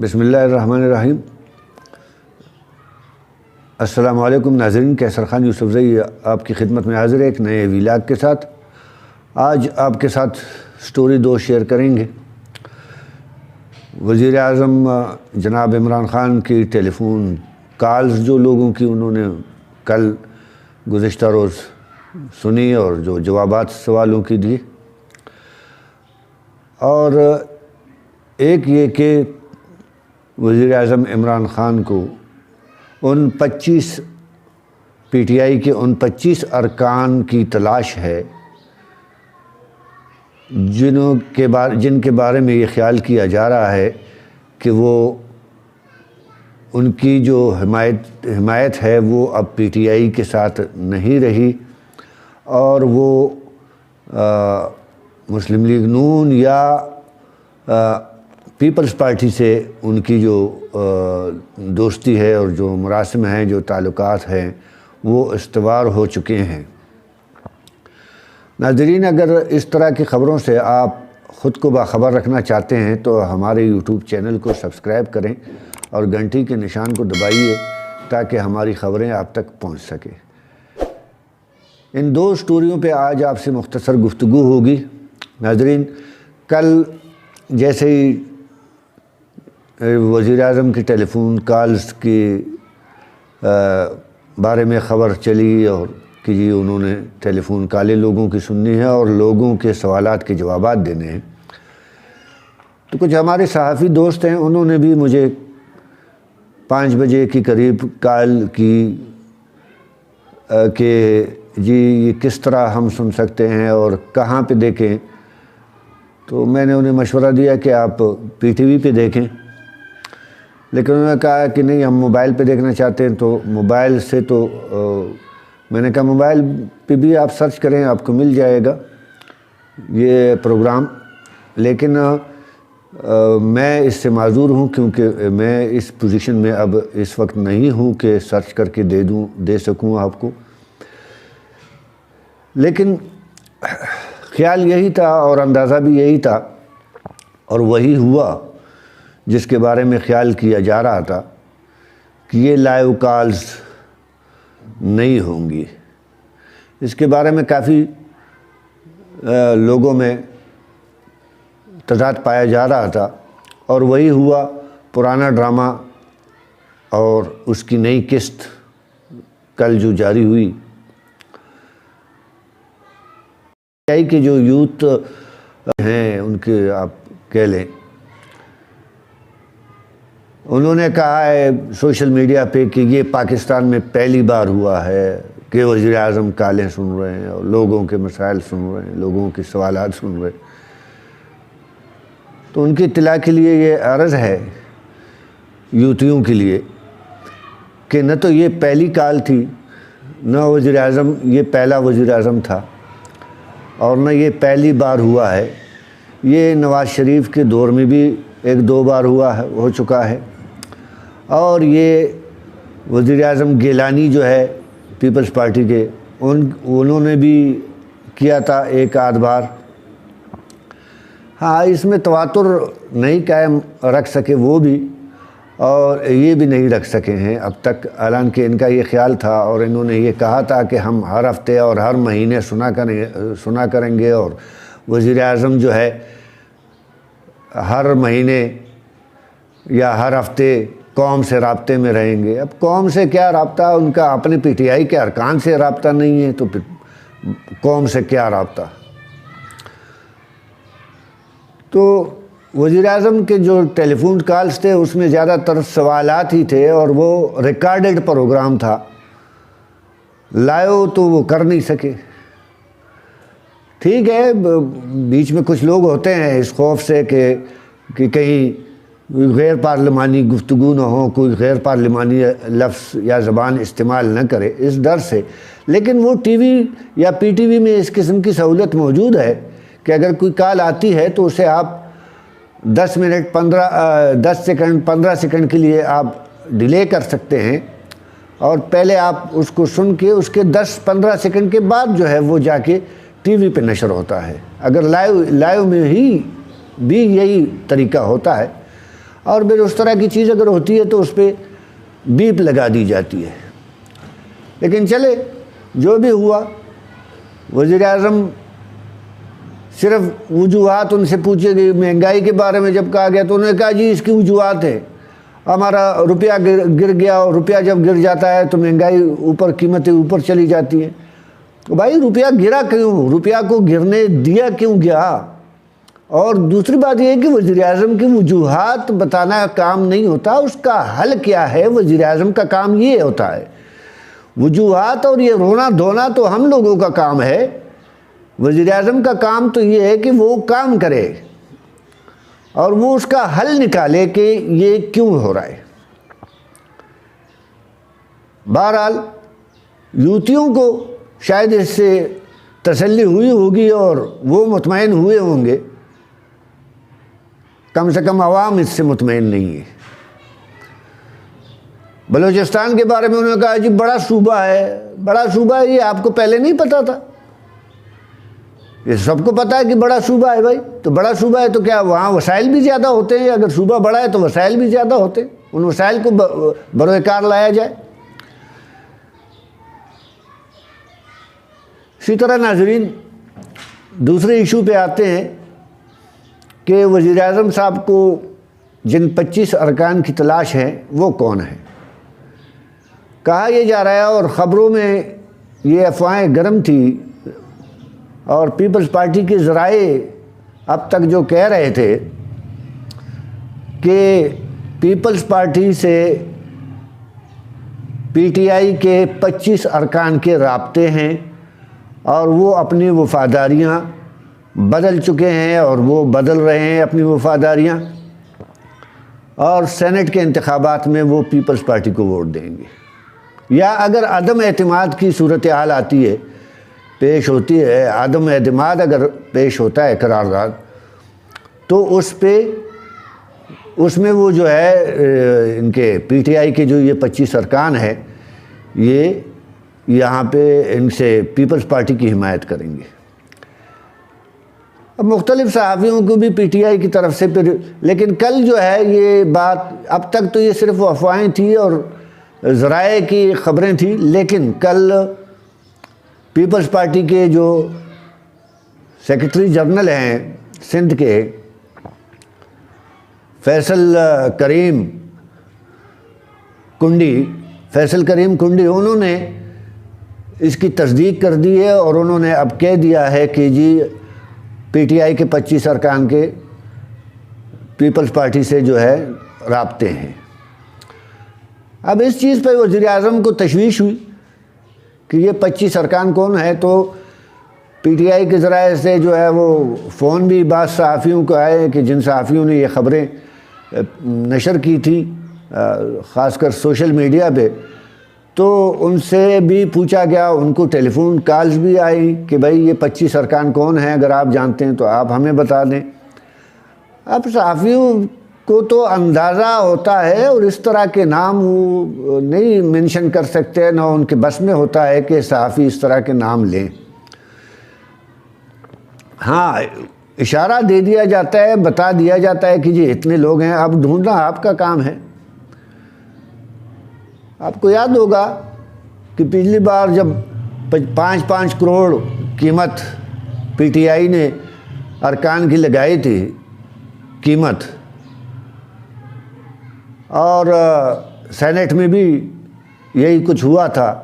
بسم اللہ الرحمن الرحیم۔ السلام علیکم ناظرین، کیسر خان یوسف زئی آپ کی خدمت میں حاضر ہے ایک نئے ویلاگ کے ساتھ۔ آج آپ کے ساتھ سٹوری 2 شیئر کریں گے۔ وزیر اعظم جناب عمران خان کی ٹیلی فون کالز جو لوگوں کی انہوں نے کل گزشتہ روز سنی اور جو جوابات سوالوں کی دی، اور ایک یہ کہ وزیر اعظم عمران خان کو ان 25 پی ٹی آئی کے ان 25 ارکان کی تلاش ہے جن کے بارے میں یہ خیال کیا جا رہا ہے کہ وہ ان کی جو حمایت ہے وہ اب پی ٹی آئی کے ساتھ نہیں رہی، اور وہ مسلم لیگ نون یا پیپلز پارٹی سے ان کی جو دوستی ہے اور جو مراسم ہیں، جو تعلقات ہیں، وہ استوار ہو چکے ہیں۔ ناظرین، اگر اس طرح کی خبروں سے آپ خود کو باخبر رکھنا چاہتے ہیں تو ہمارے یوٹیوب چینل کو سبسکرائب کریں اور گھنٹی کے نشان کو دبائیے تاکہ ہماری خبریں آپ تک پہنچ سکیں۔ ان 2 سٹوریوں پہ آج آپ سے مختصر گفتگو ہوگی۔ ناظرین، کل جیسے ہی وزیر اعظم کی ٹیلی فون کالز کی بارے میں خبر چلی اور کہ جی انہوں نے ٹیلی فون کالیں لوگوں کی سننی ہے اور لوگوں کے سوالات کے جوابات دینے ہیں، تو کچھ ہمارے صحافی دوست ہیں، انہوں نے بھی مجھے 5 بجے کے قریب کال کی کہ جی یہ کس طرح ہم سن سکتے ہیں اور کہاں پہ دیکھیں۔ تو میں نے انہیں مشورہ دیا کہ آپ پی ٹی وی پہ دیکھیں، لیکن انہوں نے کہا کہ نہیں ہم موبائل پہ دیکھنا چاہتے ہیں۔ تو موبائل سے تو میں نے کہا موبائل پہ بھی آپ سرچ کریں، آپ کو مل جائے گا یہ پروگرام، لیکن میں اس سے معذور ہوں کیونکہ میں اس پوزیشن میں اب اس وقت نہیں ہوں کہ سرچ کر کے دے سکوں آپ کو۔ لیکن خیال یہی تھا اور اندازہ بھی یہی تھا، اور وہی ہوا جس کے بارے میں خیال کیا جا رہا تھا کہ یہ لائیو کالز نہیں ہوں گی۔ اس کے بارے میں کافی لوگوں میں تضاد پایا جا رہا تھا، اور وہی ہوا۔ پرانا ڈرامہ اور اس کی نئی قسط کل جو جاری ہوئی، کہ جو یوتھ ہیں ان کے آپ کہہ لیں، انہوں نے کہا ہے سوشل میڈیا پہ کہ یہ پاکستان میں پہلی بار ہوا ہے کہ وزیر اعظم کالیں سن رہے ہیں اور لوگوں کے مسائل سن رہے ہیں، لوگوں کے سوالات سن رہے ہیں۔ تو ان کی اطلاع کے لیے یہ عرض ہے یوتھیوں کے لیے کہ نہ تو یہ پہلی کال تھی، نہ وزیر اعظم یہ پہلا وزیر اعظم تھا، اور نہ یہ پہلی بار ہوا ہے۔ یہ نواز شریف کے دور میں بھی 1-2 بار ہو چکا ہے، اور یہ وزیر اعظم گیلانی جو ہے پیپلز پارٹی کے، انہوں نے بھی کیا تھا 1-8 بار۔ ہاں، اس میں تواتر نہیں قائم رکھ سکے وہ بھی، اور یہ بھی نہیں رکھ سکے ہیں اب تک، حالانکہ ان کا یہ خیال تھا اور انہوں نے یہ کہا تھا کہ ہم ہر ہفتے اور ہر مہینے سنا کریں گے، اور وزیر اعظم جو ہے ہر مہینے یا ہر ہفتے قوم سے رابطے میں رہیں گے۔ اب قوم سے کیا رابطہ، ان کا اپنے پی ٹی آئی کے ارکان سے رابطہ نہیں ہے، تو پھر قوم سے کیا رابطہ۔ تو وزیر اعظم کے جو ٹیلی فون کالز تھے اس میں زیادہ تر سوالات ہی تھے، اور وہ ریکارڈڈ پروگرام تھا، لائیو تو وہ کر نہیں سکے۔ ٹھیک ہے، بیچ میں کچھ لوگ ہوتے ہیں اس خوف سے کہ کہیں غیر پارلیمانی گفتگو نہ ہو، کوئی غیر پارلیمانی لفظ یا زبان استعمال نہ کرے، اس ڈر سے۔ لیکن وہ ٹی وی یا پی ٹی وی میں اس قسم کی سہولت موجود ہے کہ اگر کوئی کال آتی ہے تو اسے آپ 10 سیکنڈ 15 سیکنڈ کے لیے آپ ڈیلے کر سکتے ہیں، اور پہلے آپ اس کو سن کے اس کے 10-15 سیکنڈ کے بعد جو ہے وہ جا کے ٹی وی پہ نشر ہوتا ہے۔ اگر لائیو میں ہی بھی یہی طریقہ ہوتا ہے، اور پھر اس طرح کی چیز اگر ہوتی ہے تو اس پہ بیپ لگا دی جاتی ہے۔ لیکن چلے جو بھی ہوا، وزیر اعظم صرف وجوہات ان سے پوچھے گئی۔ مہنگائی کے بارے میں جب کہا گیا تو انہوں نے کہا جی اس کی وجوہات ہے، ہمارا روپیہ گر گیا، اور روپیہ جب گر جاتا ہے تو مہنگائی اوپر، قیمتیں اوپر چلی جاتی ہیں۔ تو بھائی روپیہ گرا کیوں؟ روپیہ کو گرنے دیا کیوں گیا؟ اور دوسری بات یہ ہے کہ وزیر اعظم کی وجوہات بتانا کام نہیں ہوتا، اس کا حل کیا ہے؟ وزیر اعظم کا کام یہ ہوتا ہے، وجوہات اور یہ رونا دھونا تو ہم لوگوں کا کام ہے، وزیر اعظم کا کام تو یہ ہے کہ وہ کام کرے اور وہ اس کا حل نکالے کہ یہ کیوں ہو رہا ہے۔ بہرحال یوتیوں کو شاید اس سے تسلی ہوئی ہوگی اور وہ مطمئن ہوئے ہوں گے، کم سے کم عوام اس سے مطمئن نہیں ہے۔ بلوچستان کے بارے میں انہوں نے کہا جی بڑا صوبہ ہے، بڑا صوبہ ہے، یہ آپ کو پہلے نہیں پتا تھا؟ یہ سب کو پتا ہے کہ بڑا صوبہ ہے۔ بھائی تو بڑا صوبہ ہے تو کیا وہاں وسائل بھی زیادہ ہوتے ہیں؟ اگر صوبہ بڑا ہے تو وسائل بھی زیادہ ہوتے ہیں، ان وسائل کو بروئے کار لایا جائے۔ اسی طرح ناظرین دوسرے ایشو پہ آتے ہیں کہ وزیر اعظم صاحب کو جن 25 ارکان کی تلاش ہے وہ کون ہے؟ کہا یہ جا رہا ہے اور خبروں میں یہ افواہیں گرم تھی، اور پیپلز پارٹی کے ذرائع اب تک جو کہہ رہے تھے کہ پیپلز پارٹی سے پی ٹی آئی کے 25 ارکان کے رابطے ہیں اور وہ اپنی وفاداریاں بدل چکے ہیں اور وہ بدل رہے ہیں اپنی وفاداریاں، اور سینٹ کے انتخابات میں وہ پیپلز پارٹی کو ووٹ دیں گے، یا اگر عدم اعتماد کی صورتحال آتی ہے، پیش ہوتی ہے، عدم اعتماد اگر پیش ہوتا ہے قرارداد، تو اس میں وہ جو ہے ان کے پی ٹی آئی کے جو یہ 25 ارکان ہیں یہ یہاں پہ ان سے پیپلز پارٹی کی حمایت کریں گے۔ اب مختلف صحافیوں کو بھی پی ٹی آئی کی طرف سے لیکن کل جو ہے یہ بات، اب تک تو یہ صرف افواہیں تھیں اور ذرائع کی خبریں تھیں، لیکن کل پیپلز پارٹی کے جو سیکرٹری جنرل ہیں سندھ کے فیصل کریم کنڈی، انہوں نے اس کی تصدیق کر دی ہے اور انہوں نے اب کہہ دیا ہے کہ جی پی ٹی آئی کے 25 ارکان کے پیپلز پارٹی سے جو ہے رابطے ہیں۔ اب اس چیز پہ وزیر اعظم کو تشویش ہوئی کہ یہ 25 ارکان کون ہے، تو پی ٹی آئی کے ذرائع سے جو ہے وہ فون بھی بعض صحافیوں کو آئے کہ جن صحافیوں نے یہ خبریں نشر کی تھی خاص کر سوشل میڈیا پہ، تو ان سے بھی پوچھا گیا، ان کو ٹیلی فون کالز بھی آئی کہ بھائی یہ 25 ارکان کون ہیں، اگر آپ جانتے ہیں تو آپ ہمیں بتا دیں۔ اب صحافیوں کو تو اندازہ ہوتا ہے اور اس طرح کے نام وہ نہیں منشن کر سکتے، نہ ان کے بس میں ہوتا ہے کہ صحافی اس طرح کے نام لیں۔ ہاں اشارہ دے دیا جاتا ہے، بتا دیا جاتا ہے کہ جی اتنے لوگ ہیں، اب ڈھونڈنا آپ کا کام ہے۔ آپ کو یاد ہوگا کہ پچھلی بار جب 5 کروڑ قیمت پی ٹی آئی نے ارکان کی لگائی تھی قیمت، اور سینٹ میں بھی یہی کچھ ہوا تھا،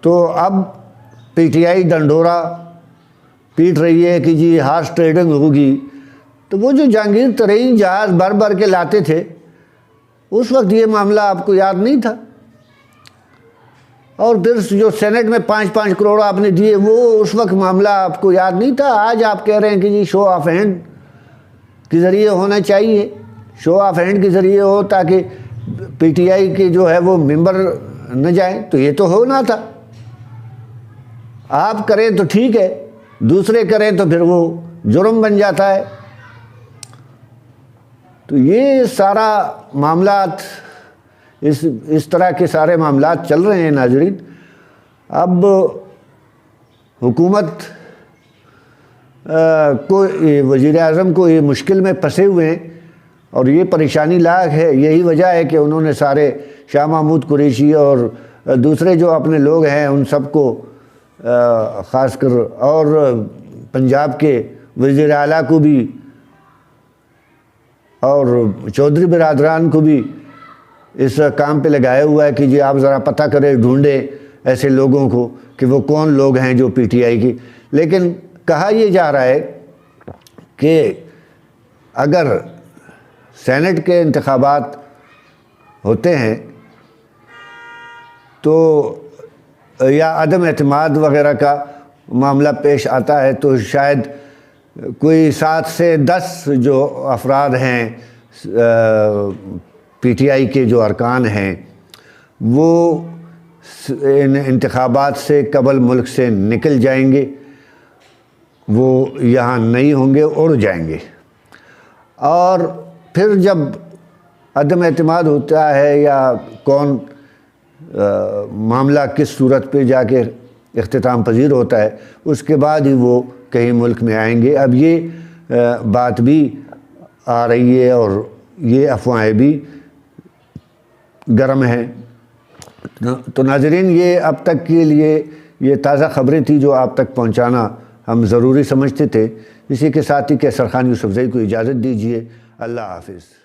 تو اب پی ٹی آئی ڈنڈورا پیٹ رہی ہے کہ جی ہارس ٹریڈنگ ہوگی۔ تو وہ جو جہانگیر ترین جہاز بھر کے لاتے تھے اس وقت یہ معاملہ آپ کو یاد نہیں تھا، اور پھر جو سینٹ میں 5 کروڑ آپ نے دیے وہ اس وقت معاملہ آپ کو یاد نہیں تھا۔ آج آپ کہہ رہے ہیں کہ جی شو آف ہینڈ کے ذریعے ہونا چاہیے، شو آف ہینڈ کے ذریعے ہو تاکہ پی ٹی آئی کے جو ہے وہ ممبر نہ جائیں، تو یہ تو ہونا تھا۔ آپ کریں تو ٹھیک ہے، دوسرے کریں تو پھر وہ جرم بن جاتا ہے۔ تو یہ سارا معاملات اس طرح کے سارے معاملات چل رہے ہیں ناظرین۔ اب حکومت وزیر اعظم کو یہ مشکل میں پھنسے ہوئے ہیں اور یہ پریشانی لاحق ہے. یہی وجہ ہے کہ انہوں نے سارے شاہ محمود قریشی اور دوسرے جو اپنے لوگ ہیں ان سب کو خاص کر اور پنجاب کے وزیر اعلیٰ کو بھی اور چودھری برادران کو بھی اس کام پہ لگایا ہوا ہے کہ جی آپ ذرا پتہ کریں، ڈھونڈیں ایسے لوگوں کو کہ وہ کون لوگ ہیں جو پی ٹی آئی کی. لیکن کہا یہ جا رہا ہے کہ اگر سینٹ کے انتخابات ہوتے ہیں تو یا عدم اعتماد وغیرہ کا معاملہ پیش آتا ہے تو شاید کوئی 7 سے 10 جو افراد ہیں پی ٹی آئی کے جو ارکان ہیں وہ ان انتخابات سے قبل ملک سے نکل جائیں گے، وہ یہاں نہیں ہوں گے، اڑ جائیں گے. اور پھر جب عدم اعتماد ہوتا ہے یا کون معاملہ کس صورت پہ جا کے اختتام پذیر ہوتا ہے اس کے بعد ہی وہ کہیں ملک میں آئیں گے. اب یہ بات بھی آ رہی ہے اور یہ افواہیں بھی گرم ہیں. تو ناظرین، یہ اب تک کے لیے یہ تازہ خبریں تھیں جو آپ تک پہنچانا ہم ضروری سمجھتے تھے. اسی کے ساتھ ہی کیسر خان یوسف زئی کو اجازت دیجیے. اللہ حافظ.